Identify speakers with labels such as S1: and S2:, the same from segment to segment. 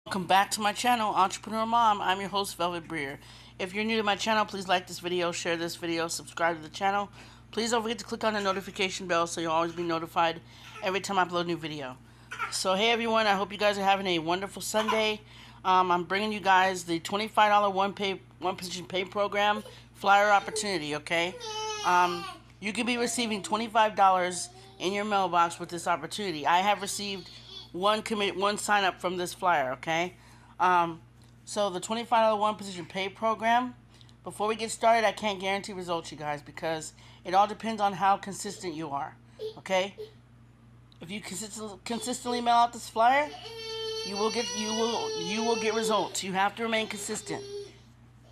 S1: Welcome back to my channel, Entrepreneur Mom. I'm your host, Velvet Briere. If you're new to my channel, please like this video, share this video, subscribe to the channel. Please don't forget to click on the notification bell so you'll always be notified every time I upload a new video. So hey everyone, I hope you guys are having a wonderful Sunday. I'm bringing you guys the $25 one position pay program flyer opportunity, okay? You can be receiving $25 in your mailbox with this opportunity. I have received one sign up from this flyer, okay? So the $25 one position pay program, before we get started, I can't guarantee results, you guys, because it all depends on how consistent you are, okay? If you consistently mail out this flyer, you will get results. You have to remain consistent.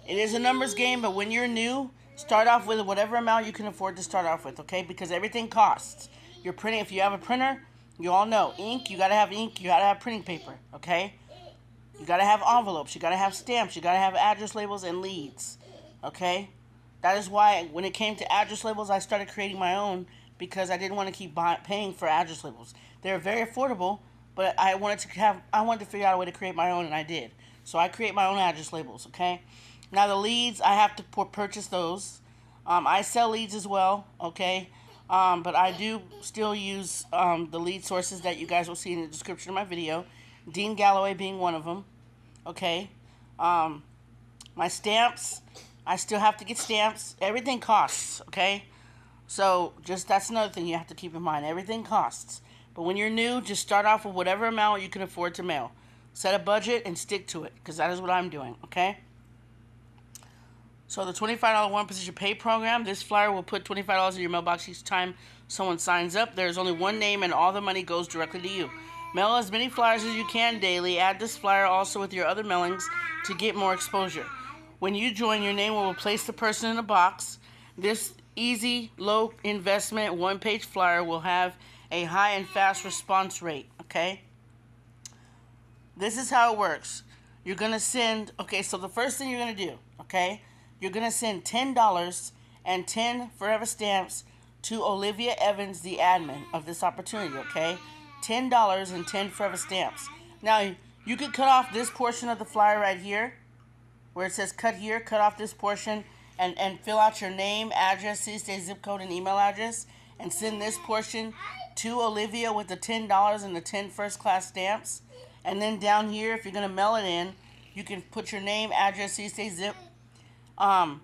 S1: It is a numbers game, but when you're new, start off with whatever amount you can afford to start off with, okay? Because everything costs. You're printing, if you have a printer, you all know, ink, you gotta have ink, you gotta have printing paper, okay? You gotta have envelopes, you gotta have stamps, you gotta have address labels and leads, okay? That is why when it came to address labels, I started creating my own because I didn't want to keep paying for address labels. They're very affordable, but I wanted to figure out a way to create my own, and I did. So I create my own address labels, okay? Now the leads, I have to purchase those. I sell leads as well, okay? But I do still use the lead sources that you guys will see in the description of my video. Dean Galloway being one of them, okay? My stamps, I still have to get stamps. Everything costs, okay? So that's another thing you have to keep in mind. Everything costs. But when you're new, just start off with whatever amount you can afford to mail. Set a budget and stick to it, because that is what I'm doing, okay? So the $25 one position pay program, this flyer will put $25 in your mailbox each time someone signs up. There's only one name and all the money goes directly to you. Mail as many flyers as you can daily. Add this flyer also with your other mailings to get more exposure. When you join, your name will replace the person in the box. This easy, low investment, one-page flyer will have a high and fast response rate, okay? This is how it works. You're going to send, okay, so the first thing you're going to do, okay, you're going to send $10 and 10 forever stamps to Olivia Evans, the admin of this opportunity, okay? $10 and 10 forever stamps. Now, you could cut off this portion of the flyer right here, where it says cut here, cut off this portion, and fill out your name, address, city, state, zip code, and email address, and send this portion to Olivia with the $10 and the 10 first-class stamps. And then down here, if you're going to mail it in, you can put your name, address, city, state, zip, or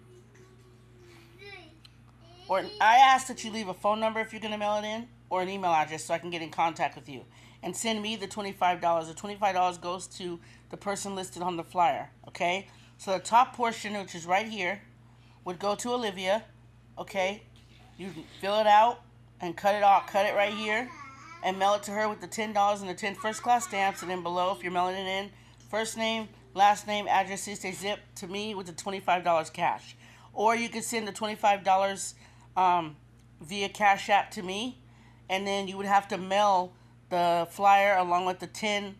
S1: I ask that you leave a phone number if you're going to mail it in, or an email address so I can get in contact with you. And send me the $25. The $25 goes to the person listed on the flyer, okay? So the top portion, which is right here, would go to Olivia, okay? You fill it out and cut it off, cut it right here, and mail it to her with the $10 and the 10 first-class stamps. And then below, if you're mailing it in, first name, last name, address, city, state, zip, to me with the $25 cash. Or you can send the $25 via Cash App to me, and then you would have to mail the flyer along with the 10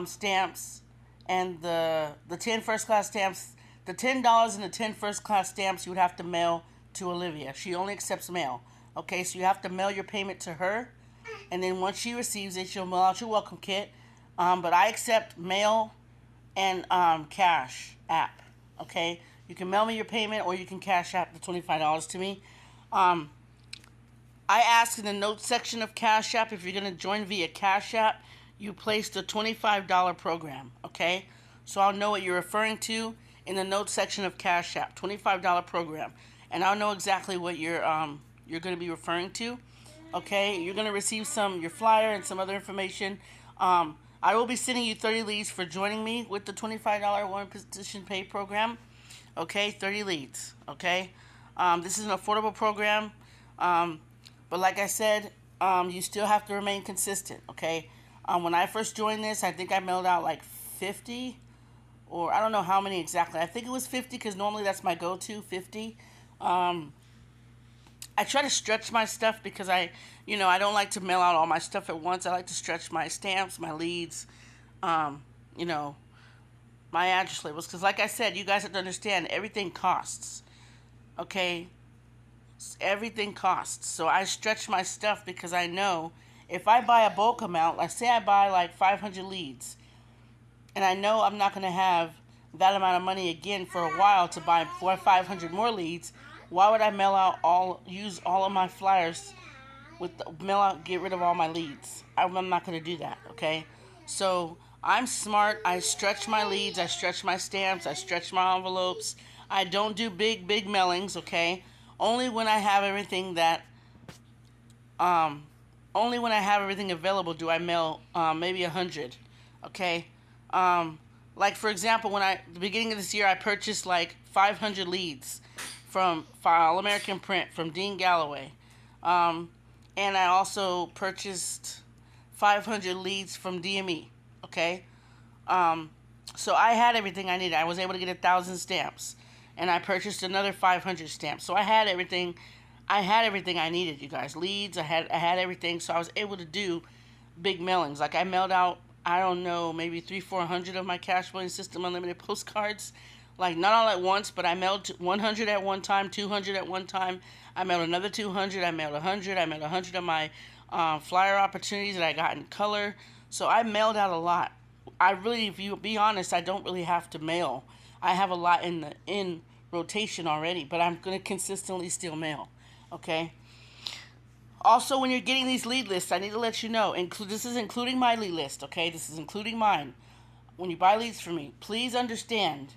S1: stamps and the 10 first-class stamps. The $10 and the 10 first-class stamps you would have to mail to Olivia. She only accepts mail. Okay, so you have to mail your payment to her, and then once she receives it, she'll mail out your welcome kit. But I accept mail and Cash App, okay? You can mail me your payment, or you can Cash App the $25 to me. I ask in the notes section of Cash App, if you're going to join via Cash App, you place the $25 program, okay? So I'll know what you're referring to in the notes section of Cash App, $25 program. And I'll know exactly what you're going to be referring to, okay? You're going to receive your flyer and some other information. I will be sending you 30 leads for joining me with the $25 one position pay program. Okay, 30 leads, okay? This is an affordable program, but like I said, you still have to remain consistent, okay? When I first joined this, I think I mailed out like 50, or I don't know how many exactly. I think it was 50 because normally that's my go-to, 50. I try to stretch my stuff because I don't like to mail out all my stuff at once. I like to stretch my stamps, my leads, my address labels. Because like I said, you guys have to understand, everything costs. Okay? Everything costs. So I stretch my stuff because I know if I buy a bulk amount, let's say I buy like 500 leads, and I know I'm not going to have that amount of money again for a while to buy 400 or 500 more leads, why would I use all of my flyers get rid of all my leads? I'm not going to do that, okay? So I'm smart. I stretch my leads. I stretch my stamps. I stretch my envelopes. I don't do big mailings, okay? Only when I have everything only when I have everything available do I mail maybe 100, okay? Like for example, the beginning of this year, I purchased like 500 leads from All American Print from Dean Galloway. And I also purchased 500 leads from DME, okay? So I had everything I needed. I was able to get 1,000 stamps, and I purchased another 500 stamps. So I had everything. I had everything I needed, you guys. Leads, I had everything, so I was able to do big mailings. Like I mailed out, I don't know, maybe 300-400 of my Cash Flowing System Unlimited postcards. Like not all at once, but I mailed 100 at one time, 200 at one time. I mailed another 200. I mailed 100. I mailed 100 of my flyer opportunities that I got in color. So I mailed out a lot. If you be honest, I don't really have to mail. I have a lot in rotation already, but I'm gonna consistently still mail. Okay. Also, when you're getting these lead lists, I need to let you know. This is including my lead list. Okay, this is including mine. When you buy leads from me, please understand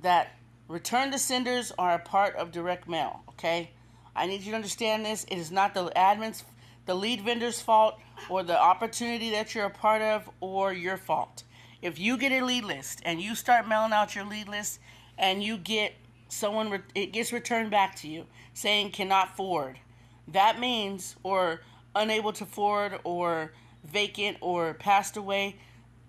S1: that return to senders are a part of direct mail. Okay, I need you to understand this. It is not the lead vendor's fault, or the opportunity that you're a part of, or your fault. If you get a lead list and you start mailing out your lead list, and you get it gets returned back to you saying cannot forward, that means, or unable to forward, or vacant, or passed away,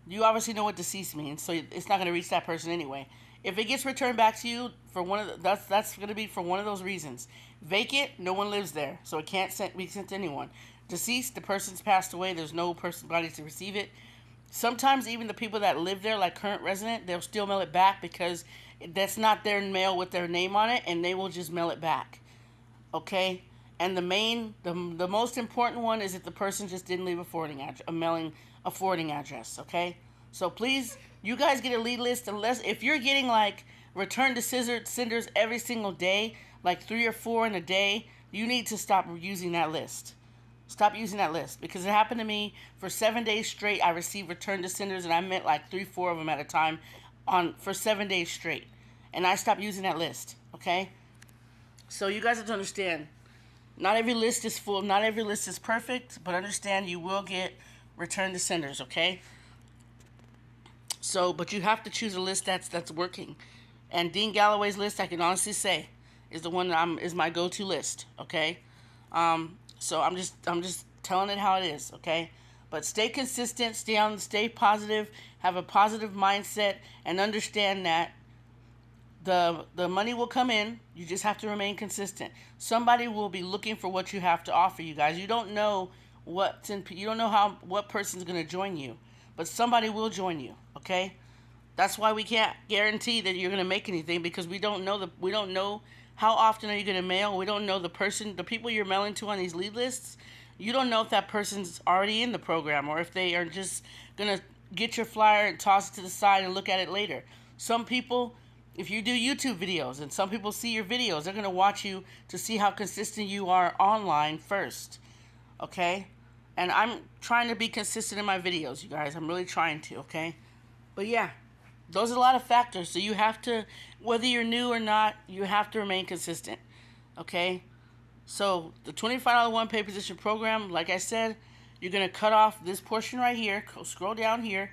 S1: you obviously know what deceased means, so it's not going to reach that person anyway. If it gets returned back to you for that's going to be for one of those reasons. Vacant, no one lives there, so it can't be sent to anyone. Deceased, the person's passed away, there's no body to receive it. Sometimes even the people that live there, like current resident, they'll still mail it back because that's not their mail with their name on it, and they will just mail it back. Okay? And the most important one is if the person just didn't leave a forwarding address, okay? So please, you guys get a lead list, unless if you're getting like return to senders every single day, like 3 or 4 in a day, you need to stop using that list. Stop using that list, because it happened to me for 7 days straight. I received return to senders, and I meant like 3-4 of them at a time for 7 days straight. And I stopped using that list, okay? So you guys have to understand, not every list is full, not every list is perfect, but understand you will get return to senders, okay? So, but you have to choose a list that's working. And Dean Galloway's list, I can honestly say, is the one that is my go-to list, okay? So I'm just telling it how it is, okay? But stay consistent, stay positive, have a positive mindset, and understand that the money will come in. You just have to remain consistent. Somebody will be looking for what you have to offer, you guys. You don't know what person's going to join you, but somebody will join you, okay? That's why we can't guarantee that you're going to make anything, because we don't know how often are you going to mail. We don't know the people you're mailing to on these lead lists. You don't know if that person's already in the program, or if they are just going to get your flyer and toss it to the side and look at it later. Some people, if you do YouTube videos and some people see your videos, they're going to watch you to see how consistent you are online first, okay? And I'm trying to be consistent in my videos, you guys. I'm really trying to, okay? But yeah, those are a lot of factors. So you have to, whether you're new or not, you have to remain consistent, okay? So the $25 one-pay position program, like I said, you're going to cut off this portion right here. Scroll down here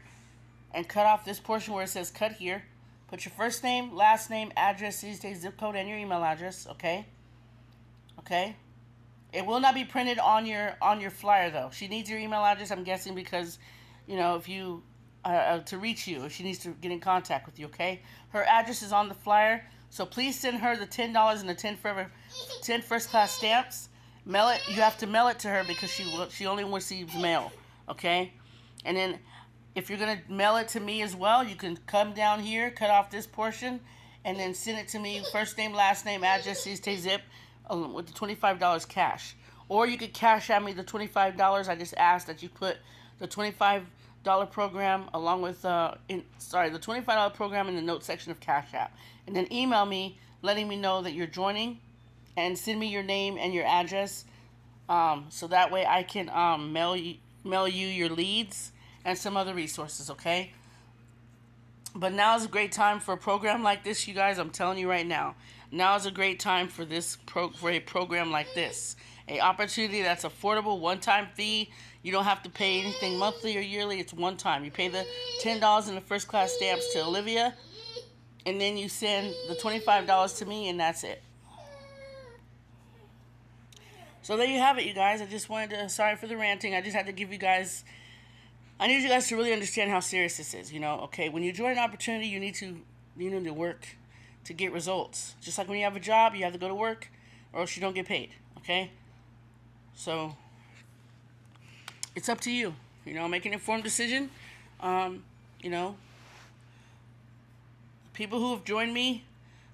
S1: and cut off this portion where it says cut here. Put your first name, last name, address, city, state, zip code, and your email address, okay? Okay? It will not be printed on your flyer, though. She needs your email address, I'm guessing, because, you know, if you... to reach you, if she needs to get in contact with you, okay? Her address is on the flyer, so please send her the $10 and the 10 first class stamps. Mail it. You have to mail it to her because she only receives mail, okay? And then if you're gonna mail it to me as well, you can come down here, cut off this portion, and then send it to me. First name, last name, address, city, zip, with the $25 cash. Or you could cash at me the $25. I just asked that you put the $25 program along with the $25 program in the note section of Cash App. And then email me letting me know that you're joining and send me your name and your address so that way I can mail you your leads and some other resources, okay? But now is a great time for a program like this, you guys. I'm telling you right now. Now is a great time for a program like this. A opportunity that's affordable, one-time fee. You don't have to pay anything monthly or yearly. It's one time. You pay the $10 in the first class stamps to Olivia, and then you send the $25 to me, and that's it. So there you have it, you guys. I just wanted to, sorry for the ranting. I just had to give you guys, I need you guys to really understand how serious this is, you know. Okay, when you join an opportunity, you need to work to get results. Just like when you have a job, you have to go to work or else you don't get paid, okay? So it's up to you, you know, make an informed decision. You know, people who have joined me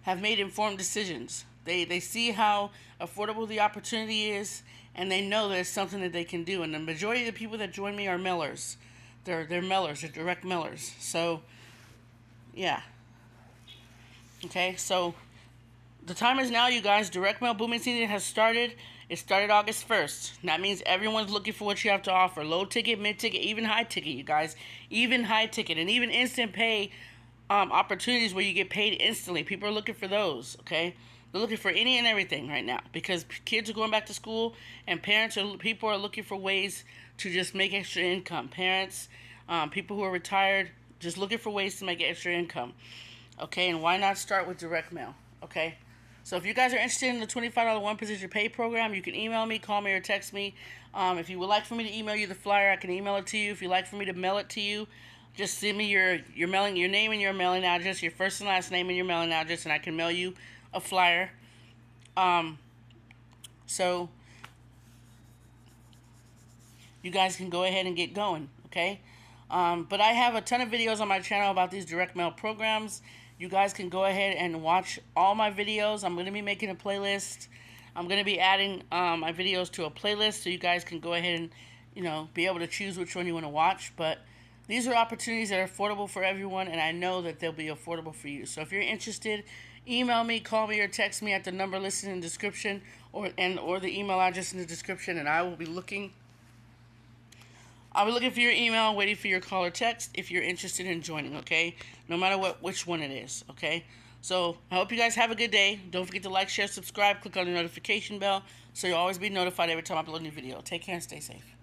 S1: have made informed decisions. They see how affordable the opportunity is, and they know that it's something that they can do. And the majority of the people that join me are mailers. They're mailers, they're direct mailers. So, yeah. Okay, so the time is now, you guys. Direct mail booming season has started. It started August 1st. That means everyone's looking for what you have to offer. Low ticket, mid ticket, even high ticket, you guys. Even high ticket, and even instant pay opportunities where you get paid instantly. People are looking for those, okay? They're looking for any and everything right now because kids are going back to school, and people are looking for ways to just make extra income. Parents, people who are retired, just looking for ways to make extra income. Okay, and why not start with direct mail? Okay, so if you guys are interested in the $25 one position pay program, you can email me, call me, or text me. If you would like for me to email you the flyer, I can email it to you. If you'd like for me to mail it to you, just send me your name and your mailing address, your first and last name and your mailing address, and I can mail you a flyer. So you guys can go ahead and get going, okay? But I have a ton of videos on my channel about these direct mail programs. You guys can go ahead and watch all my videos. I'm going to be making a playlist. I'm going to be adding my videos to a playlist so you guys can go ahead and, you know, be able to choose which one you want to watch. But these are opportunities that are affordable for everyone, and I know that they'll be affordable for you. So if you're interested, email me, call me, or text me at the number listed in the description or the email address in the description, and I will be looking. I'll be looking for your email, waiting for your call or text if you're interested in joining, okay? No matter which one it is, okay? So I hope you guys have a good day. Don't forget to like, share, subscribe, click on the notification bell so you'll always be notified every time I upload a new video. Take care and stay safe.